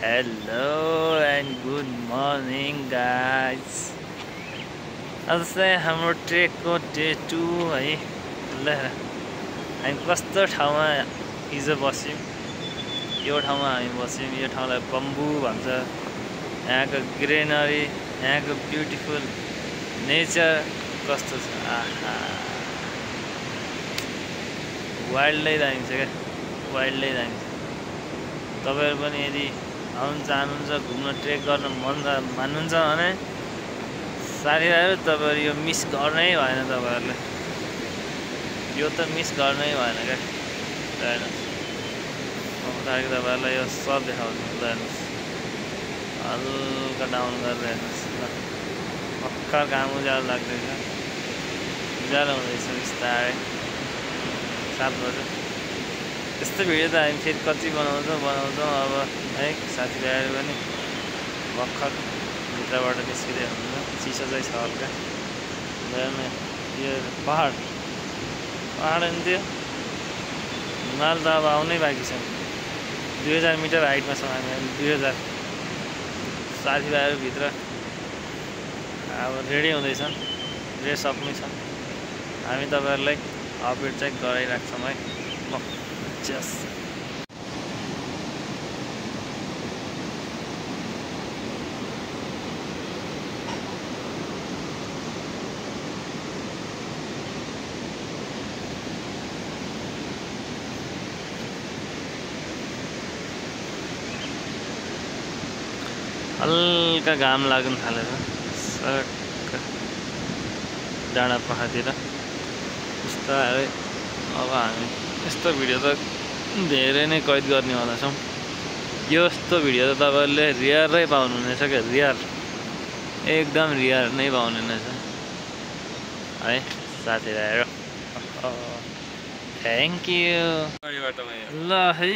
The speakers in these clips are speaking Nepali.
Hello and good morning guys. आज चाहिँ हाम्रो ट्रेकको डे 2 है। ल हामी कस्तो ठाउँमा हिजो बस्यौँ, यो ठाउँमा हामी बस्यौँ। यो ठाउँलाई बम्बू भन्छ। यहाँको ग्रिनरी, यहाँको ब्युटिफुल नेचर कस्तो छ, आहा वाइल्डै दामी छ क्या, वाइल्डै दामी छ। तपाईहरु पनि यदि आउन चाहनुहुन्छ, घुम्न ट्रेक गर्न मन मान्नुहुन्छ भने साथीहरु तपाईहरु यो मिस गर्नै भएन। तपाईहरुले यो त मिस गर्नै भएन क्या। हेर्नुस्, म उताको तपाईहरुलाई यो सब देखाउँछु। हेर्नुस्, हल्का डाउन गरेर हेर्नुस् ल। भर्खर घाम उज्यालो लाग्दैछ, उज्यालो हुँदैछ बिस्तारै 7 बजे। यस्तो भिडियो त हामी फेरि कति बनाउँछौँ अब है। साथीभाइहरू पनि भर्खर भित्रबाट निस्किँदै हुनुहुन्छ। चिसो चाहिँ छ हल्का। यो पहाड नि त्यो हिमाल त अब आउनै बाँकी छ। 2000 मिटर हाइटमा छौँ हामी। 2000 साथीभाइहरू भित्र अब रेडी हुँदैछन्, ड्रेस अप नै छ। हामी तपाईहरुलाई अपडेट चाहिँ गराइराख्छौँ है। Just हल्का घाम लाग्न थालेर डाँडा पहाडतिर बिस्तारै। अब हामी यस्तो भिडियो त धेरै नै कैद गर्नेवाला छौँ। यस्तो भिडियो त तपाईहरुले रियरै पाउनुहुनेछ क्या, रियर, एकदम रियर नै पाउनुहुनेछ है साथीभाइहरू। Thank you. ल है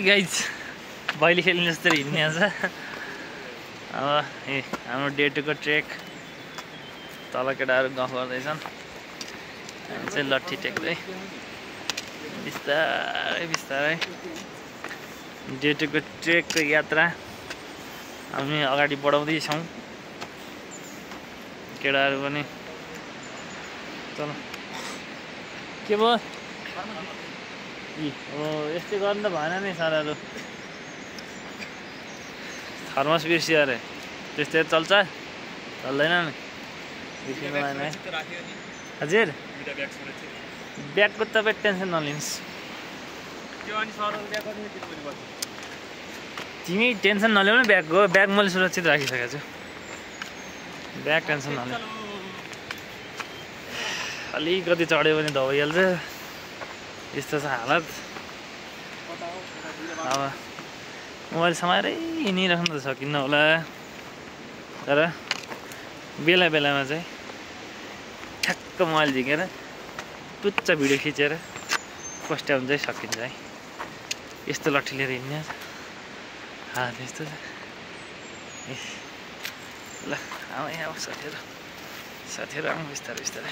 गाइज, बैली खेल्ने जस्तो हिँड्ने छ। अब हाम्रो डे 2 को ट्रेक तल केटाहरू गफ गर्दैछन्। हामी चाहिँ लट्ठी टेक्दै बिस्तारै बिस्तारै डे 2 को ट्रेकको यात्रा हामी अगाडि बढाउँदैछौँ। केटाहरू पनि चल के भयो यस्तै गर्नु त भएन नि साराहरू। थर्मस बिर्सियो अरे, त्यस्तै चल्छ चल्दैन नि, बिर्सिनु भएन है। हजुर ब्यागको तपाईँ टेन्सन नलिनुहोस्, तिमी टेन्सन नल्याउनु ब्यागको। ब्याग मैले सुरक्षित राखिसकेको छु, ब्याग टेन्सन नल्याउ। अलिकति चढ्यो भने दबाइहाल्छ, यस्तो छ हालत। अब मोबाइल समाएरै हिँडिराख्नु त सकिन्न होला, तर बेला बेलामा चाहिँ ठ्याक्क मोबाइल झिकेर पुच्च भिडियो खिचेर पोस्ट्याउनु चाहिँ सकिन्छ है। यस्तो लट्ठी लिएर हिँड्ने हात यस्तो छ। ल आऊ यहाँ साथीहरू आउँ बिस्तारै बिस्तारै।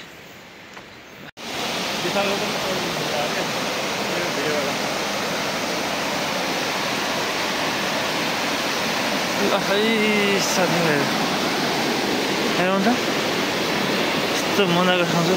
ल है साथीभाइहरू, हेरौँ त यस्तो मजाको ठाउँ छ।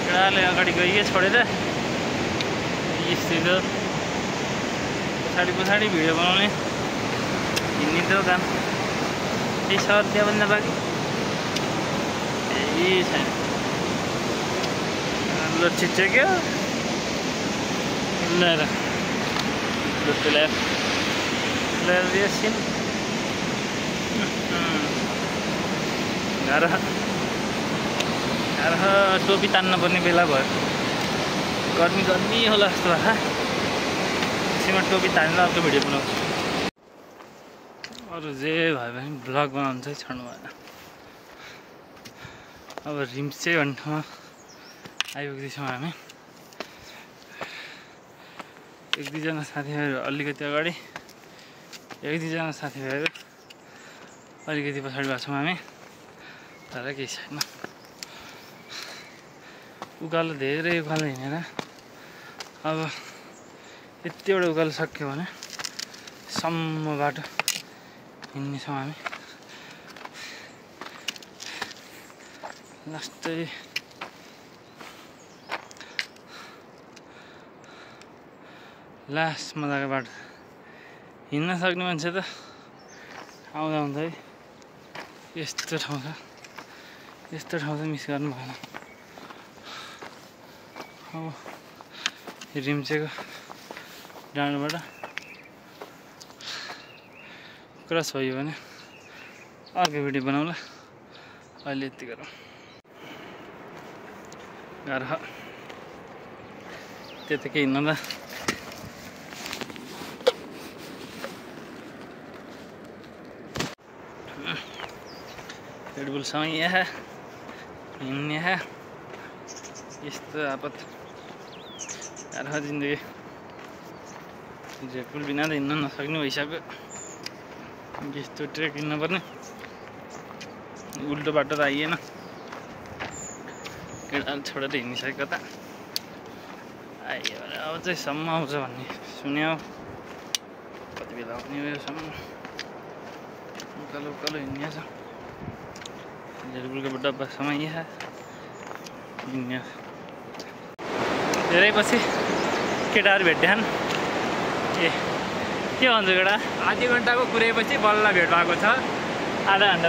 केटाले अगाडि गइए छोडेर यस्तो पछाडि भिडियो बनाउने हिँड्ने त काम। त्यही सर त्यहाँ भन्दा बाँकी यही छैन। ल छिट्यो ल्याएर लुट्टो ल्याएर एकछिन टोपी तान्न पर्ने बेला भयो। गर्मी होला जस्तो भए त्यसैमा टोपी तानेर अर्को भिडियो बनाउँछु। अरू जे भयो भने ब्लग बनाउनु चाहिँ छोड्नु भएन। अब रिम्चे भन्ने ठाउँमा आइपुग्दैछौँ हामी। एक दुईजना साथीभाइहरू अलिकति अगाडि, एक दुईजना साथीभाइहरू अलिकति पछाडि भएको छौँ हामी, तर केही छैन। उकालो धेरै उकालो हिँडेर अब यति एउटा उकालो सक्यो भने सम्म बाटो हिँड्नेछौँ हामी। लास्टै लास्ट मजाको बाटो हिँड्न सक्ने मान्छे त आउँदा हुन्छ है। यस्तो ठाउँ छ, यस्तो ठाउँ चाहिँ मिस गर्नु भएन। अब रिम्चेको डाँडाबाट क्रस भयो भने अर्को भिडियो बनाउँला। अहिले यति गरौँ। गाह्रो त्यतिकै हिँड्नु त रेडबुलसँग यहाँ हिँड्ने यहाँ यस्तो आपत गाह्रो जिन्दगी। रेडबुल बिना त हिँड्न नसक्ने भइसक्यो। यस्तो ट्रेक हिँड्नुपर्ने, उल्टो बाटो त आइएन। केटाले छोडेर हिँडिसक्यो त आइयो भने अब चाहिँ सम्म आउँछ भन्ने सुन्यो। कति बेला आउने हो सम्म उकालो उकालो हिँड्ने छ। रेडबुलको डब्बासम्म यहाँ हिँड्ने। धेरै पछि केटाहरू भेट्यान्। ए के भन्छ केटा? आधी घन्टाको कुरेपछि बल्ल भेट भएको छ। आधा घन्टा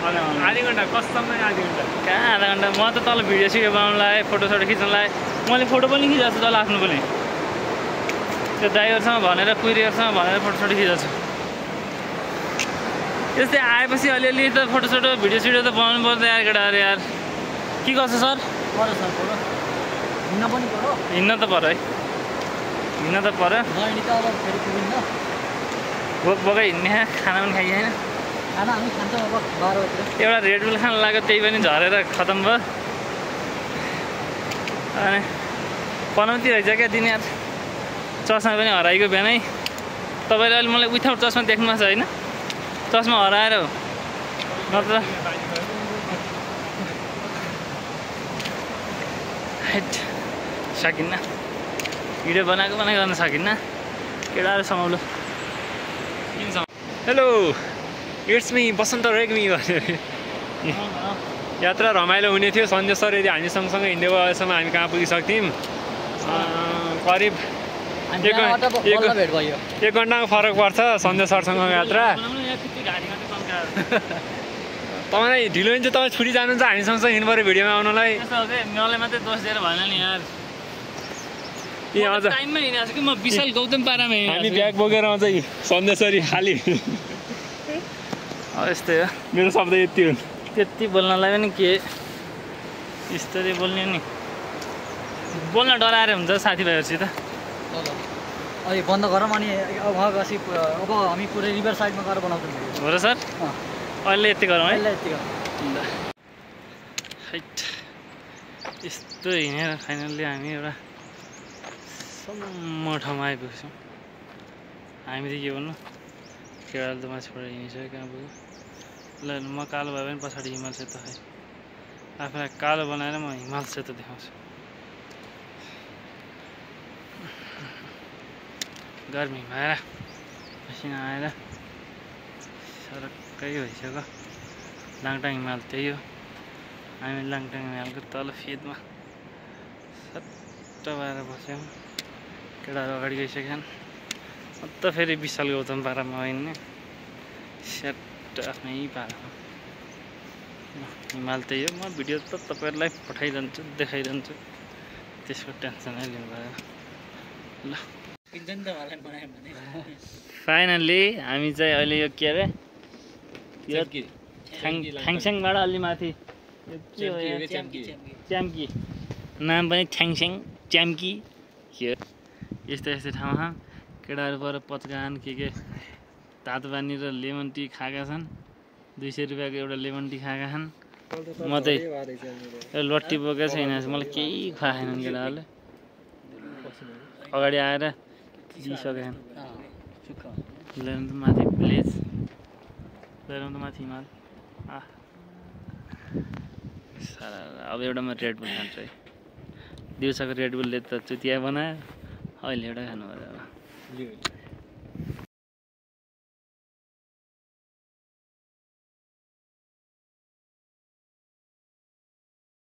आधी घन्टा कसममै आधी घन्टा कहाँ आधा घन्टा। म त तल भिडियो सिडियो बनाउनु लगाएँ, फोटोसोटो खिच्नु लगाएँ। मैले फोटो पनि खिचेको छु तल आफ्नो पनि। त्यो ड्राइभरसँग भनेर कुरियरसँग भनेर फोटोसोटो खिचेको छु। यस्तै आएपछि अलिअलि त फोटोसोटो भिडियो सिडियो त बनाउनु पर्छ यार केटाहरू यार। के गर्छ सर? पर्यो सर, पर्यो। हिँड्न पनि पर्यो। हिँड्न त पर्यो है, हिँड्न त पर्यो। नहिँडी त अब फेरि पुगिन्न। भोक भोकै हिँड्ने, खाना पनि खाइ होइन। खाना हामी खान्छौँ अब 12 बजीतिर। एउटा रेडबुल खान लाग्यो, त्यही पनि झरेर खतम भयो। अनि पनौती रहेछ क्या दिन यार। चस्मा पनि हराइगयो बिहानै। तपाईँले अहिले मलाई विथआउट चस्मा देख्नु भएको छ होइन? चस्मा हराएर हो, नत्र सकिन्न। भिडियो बनाएको गर्न सकिन्न। केटाहरू समाउलो। हेलो, इट्स मी बसन्त रेग्मी। यात्रा रमाइलो हुने थियो। सन्जय सर यदि हामी सँगसँगै हिँड्ने भयो अहिलेसम्म हामी कहाँ पुगिसक्थ्यौँ? करिब एक घन्टाको फरक पर्छ सन्जय सरसँग यात्रा। तपाईँलाई ढिलो हुन्छ, तपाईँ छुट्टी जानुहुन्छ, हामी सँगसँगै हिँड्नु पऱ्यो भिडियोमा आउनलाई। मलाई मात्रै दोष दिएर भएन नि यार। टाइममा हिँडेको छु कि म विशाल गौतम पारामा हामी ब्याग बोकेर आउँछ कि सन्जय सरी खाली। यस्तै हो, मेरो शब्द यति हुन्। त्यति बोल्नलाई पनि के यस्तरी बोल्ने नि, बोल्न डराएर हुन्छ साथीभाइहरूसित। अहिले बन्द गरौँ अनि अब हामी पुरै रिभर साइडमा गएर बनाउँछौँ। हो र सर? अहिले यति गरौँ है। यति गरौँ। यस्तो हिँडेर फाइनल्ली हामी एउटा सम्म ठाउँमा आइपुग्छौँ। हामी त के भन्नु, केटाले त माथिबाट हिँडिसक्यो, कहाँ पुग्यो। ल म कालो भयो भने पछाडि हिमाल सेतो है। आफूलाई कालो बनाएर म हिमाल सेतो देखाउँछु। गर्मी भएर पसिना आएर सरक्कै भइसक्यो। लाङटाङ हिमाल त्यही हो। हामी लाङटाङ हिमालको तल फेदमा सट्ट भएर बस्यौँ। केटाहरू अगाडि गइसक्छन्। अन्त फेरि विशाल गौतम पारामा हिँड्ने, सेट आफ्नै पारामा। हिमाल त्यही हो। म भिडियो त तपाईँहरूलाई पठाइरहन्छु, देखाइरहन्छु, त्यसको टेन्सनै लिनु भएन। ल फाइनल्ली हामी चाहिँ अहिले यो के अरे ठ्याङस्याङबाट अलि माथि च्याम्की, नाम पनि ठ्याङस्याङ च्याम्की के यस्तै यस्तै ठाउँमा केटाहरू पर पचकान के तातो पानी र लेमन टी खाएका छन्। 200 रुपियाँको एउटा लेमन टी खाएका छन्। म चाहिँ लट्टी बोकेको छैन, मलाई केही खुवाएनन् केटाहरूले। अगाडि आएर दिइसकेँ सुक्खा ल्याउनु त माथि प्लेस ल्याउनु त माथि हिमाल सारा अब एउटा म रेड बुल खान्छु है दिउँसोको रेड बुलले त चुतिया बनायो अहिले एउटा खानु पर्यो अब